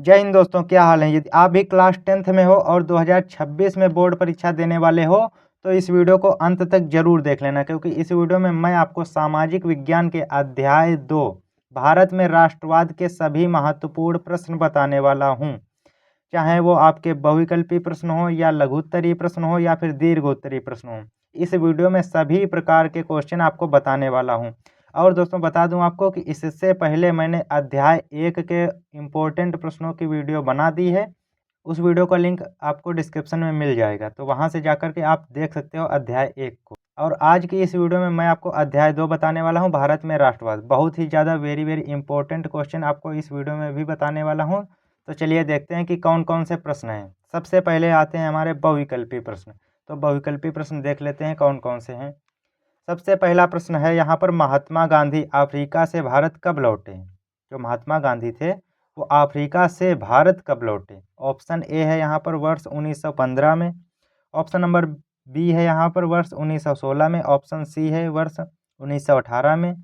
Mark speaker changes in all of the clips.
Speaker 1: जय हिंद दोस्तों, क्या हाल है। यदि आप भी क्लास 10th में हो और 2026 में बोर्ड परीक्षा देने वाले हो तो इस वीडियो को अंत तक जरूर देख लेना, क्योंकि इस वीडियो में मैं आपको सामाजिक विज्ञान के अध्याय 2 भारत में राष्ट्रवाद के सभी महत्वपूर्ण प्रश्न बताने वाला हूं। चाहे वो आपके बहुविकल्पी प्रश्न हो या लघुत्तरीय प्रश्न हो या फिर दीर्घोत्तरीय प्रश्न हो, इस वीडियो में सभी प्रकार के क्वेश्चन आपको बताने वाला हूं। और दोस्तों बता दूं आपको कि इससे पहले मैंने अध्याय 1 के इम्पोर्टेंट प्रश्नों की वीडियो बना दी है। उस वीडियो का लिंक आपको डिस्क्रिप्शन में मिल जाएगा, तो वहां से जाकर के आप देख सकते हो अध्याय 1 को। और आज की इस वीडियो में मैं आपको अध्याय 2 बताने वाला हूं, भारत में राष्ट्रवाद। बहुत ही ज़्यादा वेरी वेरी इंपॉर्टेंट क्वेश्चन आपको इस वीडियो में भी बताने वाला हूं। तो चलिए देखते हैं कि कौन कौन से प्रश्न हैं। सबसे पहले आते हैं हमारे बहुविकल्पी प्रश्न। तो बहुविकल्पी प्रश्न देख लेते हैं कौन कौन से हैं। सबसे पहला प्रश्न है यहाँ पर, महात्मा गांधी अफ्रीका से भारत कब लौटे। जो महात्मा गांधी थे वो अफ्रीका से भारत कब लौटे। ऑप्शन ए है यहाँ पर वर्ष 1915 में। ऑप्शन नंबर बी है यहाँ पर वर्ष 1916 में। ऑप्शन सी है वर्ष 1918 में।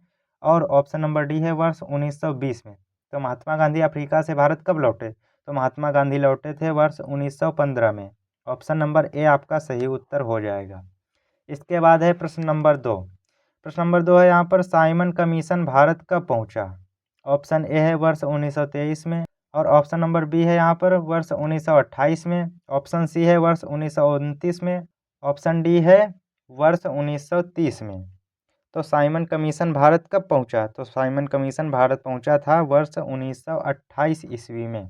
Speaker 1: और ऑप्शन नंबर डी है वर्ष 1920 में। तो महात्मा गांधी अफ्रीका से भारत कब लौटे। तो महात्मा गांधी लौटे थे वर्ष 1915 में। ऑप्शन नंबर ए आपका सही उत्तर हो जाएगा। इसके बाद है प्रश्न नंबर 2। प्रश्न नंबर 2 है यहाँ पर, साइमन कमीशन भारत कब पहुंचा। ऑप्शन ए है वर्ष 1923 में। और ऑप्शन नंबर बी है यहाँ पर वर्ष 1928 में। ऑप्शन सी है वर्ष 1929 में। ऑप्शन डी है वर्ष 1930 में। तो साइमन कमीशन भारत कब पहुंचा। तो साइमन कमीशन भारत पहुंचा था वर्ष 1928 ईस्वी में।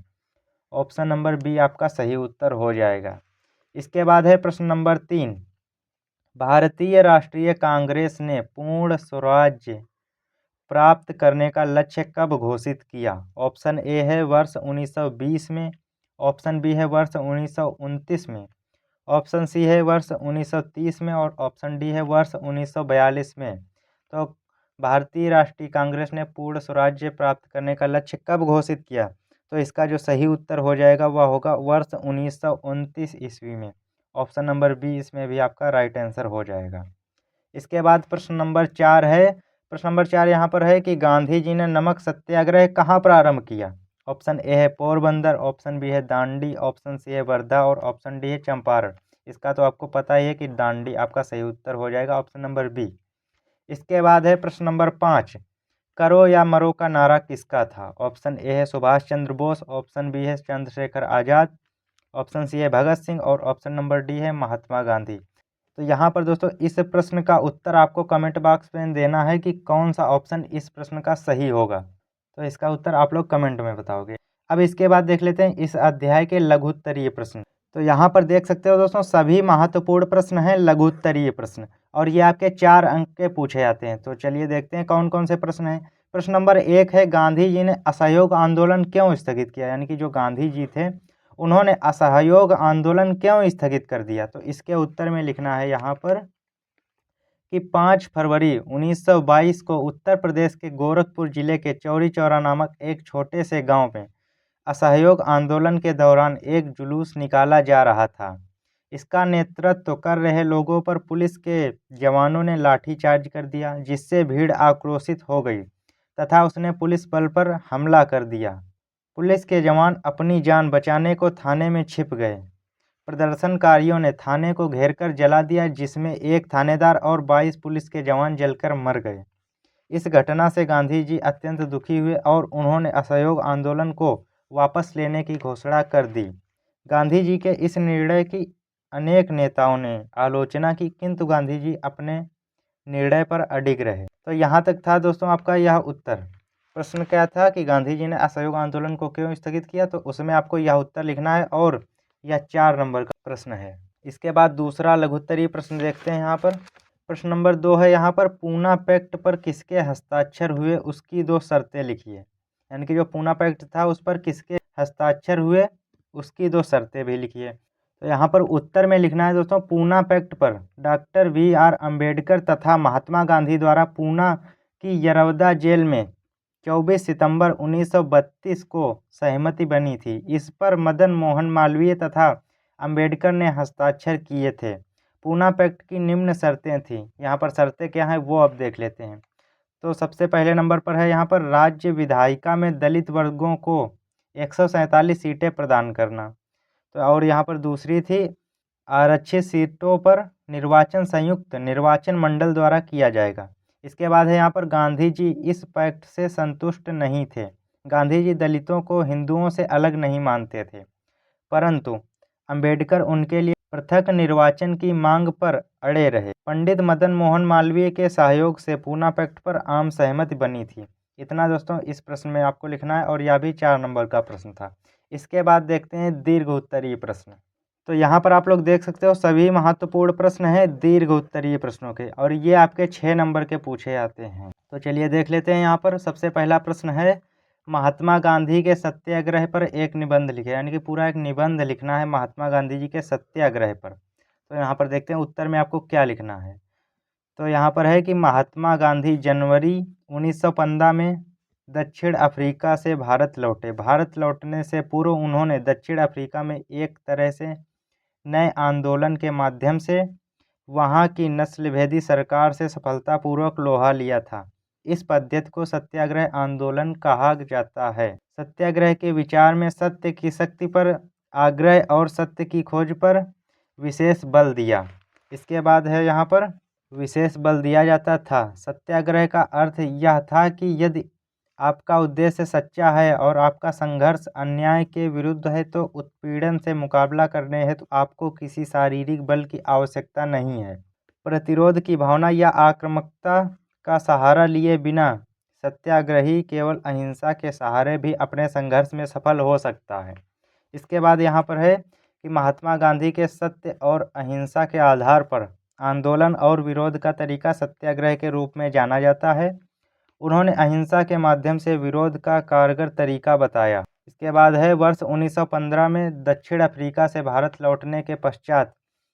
Speaker 1: ऑप्शन नंबर बी आपका सही उत्तर हो जाएगा। इसके बाद है प्रश्न नंबर 3। भारतीय राष्ट्रीय कांग्रेस ने पूर्ण स्वराज्य प्राप्त करने का लक्ष्य कब घोषित किया। ऑप्शन ए है वर्ष 1920 में। ऑप्शन बी है वर्ष 1929 में। ऑप्शन सी है वर्ष 1930 में। और ऑप्शन डी है वर्ष 1942 में। तो भारतीय राष्ट्रीय कांग्रेस ने पूर्ण स्वराज्य प्राप्त करने का लक्ष्य कब घोषित किया। तो इसका जो सही उत्तर हो जाएगा वह होगा वर्ष 1929 ईस्वी में। ऑप्शन नंबर बी इसमें भी आपका राइट आंसर हो जाएगा। इसके बाद प्रश्न नंबर 4 है। प्रश्न नंबर 4 यहाँ पर है कि गांधी जी ने नमक सत्याग्रह कहाँ प्रारंभ किया। ऑप्शन ए है पोरबंदर। ऑप्शन बी है दांडी। ऑप्शन सी है वर्धा। और ऑप्शन डी है चंपारण। इसका तो आपको पता ही है कि दांडी आपका सही उत्तर हो जाएगा, ऑप्शन नंबर बी। इसके बाद है प्रश्न नंबर 5। करो या मरो का नारा किसका था। ऑप्शन ए है सुभाष चंद्र बोस। ऑप्शन बी है चंद्रशेखर आजाद। ऑप्शन सी है भगत सिंह। और ऑप्शन नंबर डी है महात्मा गांधी। तो यहाँ पर दोस्तों इस प्रश्न का उत्तर आपको कमेंट बॉक्स में देना है कि कौन सा ऑप्शन इस प्रश्न का सही होगा। तो इसका उत्तर आप लोग कमेंट में बताओगे। अब इसके बाद देख लेते हैं इस अध्याय के लघुत्तरीय प्रश्न। तो यहाँ पर देख सकते हो दोस्तों, सभी महत्वपूर्ण प्रश्न हैं लघुत्तरीय प्रश्न, और ये आपके 4 अंक के पूछे जाते हैं। तो चलिए देखते हैं कौन कौन से प्रश्न हैं। प्रश्न नंबर 1 है, गांधी जी ने असहयोग आंदोलन क्यों स्थगित किया। यानी कि जो गांधी जी थे उन्होंने असहयोग आंदोलन क्यों स्थगित कर दिया। तो इसके उत्तर में लिखना है यहाँ पर कि 5 फरवरी 1922 को उत्तर प्रदेश के गोरखपुर जिले के चौरी चौरा नामक एक छोटे से गांव में असहयोग आंदोलन के दौरान एक जुलूस निकाला जा रहा था। इसका नेतृत्व कर रहे लोगों पर पुलिस के जवानों ने लाठीचार्ज कर दिया, जिससे भीड़ आक्रोशित हो गई तथा उसने पुलिस बल पर हमला कर दिया। पुलिस के जवान अपनी जान बचाने को थाने में छिप गए। प्रदर्शनकारियों ने थाने को घेरकर जला दिया, जिसमें एक थानेदार और 22 पुलिस के जवान जलकर मर गए। इस घटना से गांधी जी अत्यंत दुखी हुए और उन्होंने असहयोग आंदोलन को वापस लेने की घोषणा कर दी। गांधी जी के इस निर्णय की अनेक नेताओं ने आलोचना की, किंतु गांधी जी अपने निर्णय पर अडिग रहे। तो यहाँ तक था दोस्तों आपका यह उत्तर। प्रश्न क्या था कि गांधी जी ने असहयोग आंदोलन को क्यों स्थगित किया, तो उसमें आपको यह उत्तर लिखना है, और यह 4 नंबर का प्रश्न है। इसके बाद दूसरा लघुत्तरीय प्रश्न देखते हैं यहाँ पर। प्रश्न नंबर 2 है यहाँ पर, पूना पैक्ट पर किसके हस्ताक्षर हुए उसकी 2 शर्तें लिखिए। यानी कि जो पूना पैक्ट था उस पर किसके हस्ताक्षर हुए उसकी 2 शर्तें भी लिखिए। तो यहाँ पर उत्तर में लिखना है दोस्तों, पूना पैक्ट पर डॉक्टर BR अम्बेडकर तथा महात्मा गांधी द्वारा पूना की यरवदा जेल में 24 सितंबर 1932 को सहमति बनी थी। इस पर मदन मोहन मालवीय तथा अम्बेडकर ने हस्ताक्षर किए थे। पूना पैक्ट की निम्न शर्तें थीं। यहाँ पर शर्तें क्या हैं वो अब देख लेते हैं। तो सबसे पहले नंबर पर है यहाँ पर, राज्य विधायिका में दलित वर्गों को 147 सीटें प्रदान करना। तो और यहाँ पर दूसरी थी आरक्षित सीटों पर निर्वाचन संयुक्त निर्वाचन मंडल द्वारा किया जाएगा। इसके बाद है यहाँ पर गांधी जी इस पैक्ट से संतुष्ट नहीं थे। गांधी जी दलितों को हिंदुओं से अलग नहीं मानते थे, परंतु अंबेडकर उनके लिए पृथक निर्वाचन की मांग पर अड़े रहे। पंडित मदन मोहन मालवीय के सहयोग से पूना पैक्ट पर आम सहमति बनी थी। इतना दोस्तों इस प्रश्न में आपको लिखना है और यह भी 4 नंबर का प्रश्न था। इसके बाद देखते हैं दीर्घ उत्तरीय प्रश्न। तो यहाँ पर आप लोग देख सकते हो सभी महत्वपूर्ण प्रश्न हैं दीर्घ उत्तरीय प्रश्नों के, और ये आपके 6 नंबर के पूछे जाते हैं। तो चलिए देख लेते हैं। यहाँ पर सबसे पहला प्रश्न है महात्मा गांधी के सत्याग्रह पर एक निबंध लिखे, यानी कि पूरा एक निबंध लिखना है महात्मा गांधी जी के सत्याग्रह पर। तो यहाँ पर देखते हैं उत्तर में आपको क्या लिखना है। तो यहाँ पर है कि महात्मा गांधी जनवरी 1915 में दक्षिण अफ्रीका से भारत लौटे। भारत लौटने से पूर्व उन्होंने दक्षिण अफ्रीका में एक तरह से नए आंदोलन के माध्यम से वहाँ की नस्लभेदी सरकार से सफलतापूर्वक लोहा लिया था। इस पद्धति को सत्याग्रह आंदोलन कहा जाता है। सत्याग्रह के विचार में सत्य की शक्ति पर आग्रह और सत्य की खोज पर विशेष बल दिया। इसके बाद है यहाँ पर विशेष बल दिया जाता था। सत्याग्रह का अर्थ यह था कि यदि आपका उद्देश्य सच्चा है और आपका संघर्ष अन्याय के विरुद्ध है तो उत्पीड़न से मुकाबला करने हेतु आपको किसी शारीरिक बल की आवश्यकता नहीं है। प्रतिरोध की भावना या आक्रामकता का सहारा लिए बिना सत्याग्रही केवल अहिंसा के सहारे भी अपने संघर्ष में सफल हो सकता है। इसके बाद यहाँ पर है कि महात्मा गांधी के सत्य और अहिंसा के आधार पर आंदोलन और विरोध का तरीका सत्याग्रह के रूप में जाना जाता है। उन्होंने अहिंसा के माध्यम से विरोध का कारगर तरीका बताया। इसके बाद है वर्ष 1915 में दक्षिण अफ्रीका से भारत लौटने के पश्चात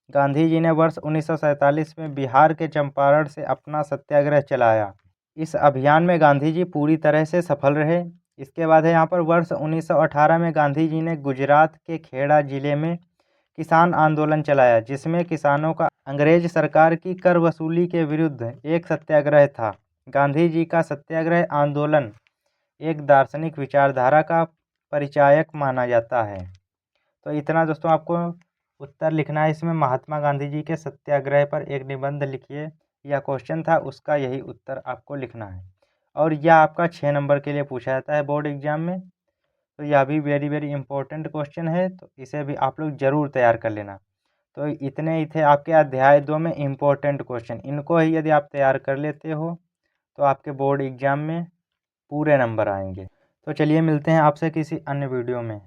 Speaker 1: गांधी जी ने वर्ष 1947 में बिहार के चंपारण से अपना सत्याग्रह चलाया। इस अभियान में गांधी जी पूरी तरह से सफल रहे। इसके बाद है यहाँ पर वर्ष 1918 में गांधी जी ने गुजरात के खेड़ा जिले में किसान आंदोलन चलाया, जिसमें किसानों का अंग्रेज सरकार की कर वसूली के विरुद्ध एक सत्याग्रह था। गांधी जी का सत्याग्रह आंदोलन एक दार्शनिक विचारधारा का परिचायक माना जाता है। तो इतना दोस्तों आपको उत्तर लिखना है इसमें। महात्मा गांधी जी के सत्याग्रह पर एक निबंध लिखिए, यह क्वेश्चन था, उसका यही उत्तर आपको लिखना है। और यह आपका 6 नंबर के लिए पूछा जाता है बोर्ड एग्जाम में। तो यह भी वेरी वेरी इंपॉर्टेंट क्वेश्चन है, तो इसे भी आप लोग ज़रूर तैयार कर लेना। तो इतने ही थे आपके अध्याय 2 में इम्पोर्टेंट क्वेश्चन। इनको ही यदि आप तैयार कर लेते हो तो आपके बोर्ड एग्जाम में पूरे नंबर आएंगे। तो चलिए मिलते हैं आपसे किसी अन्य वीडियो में।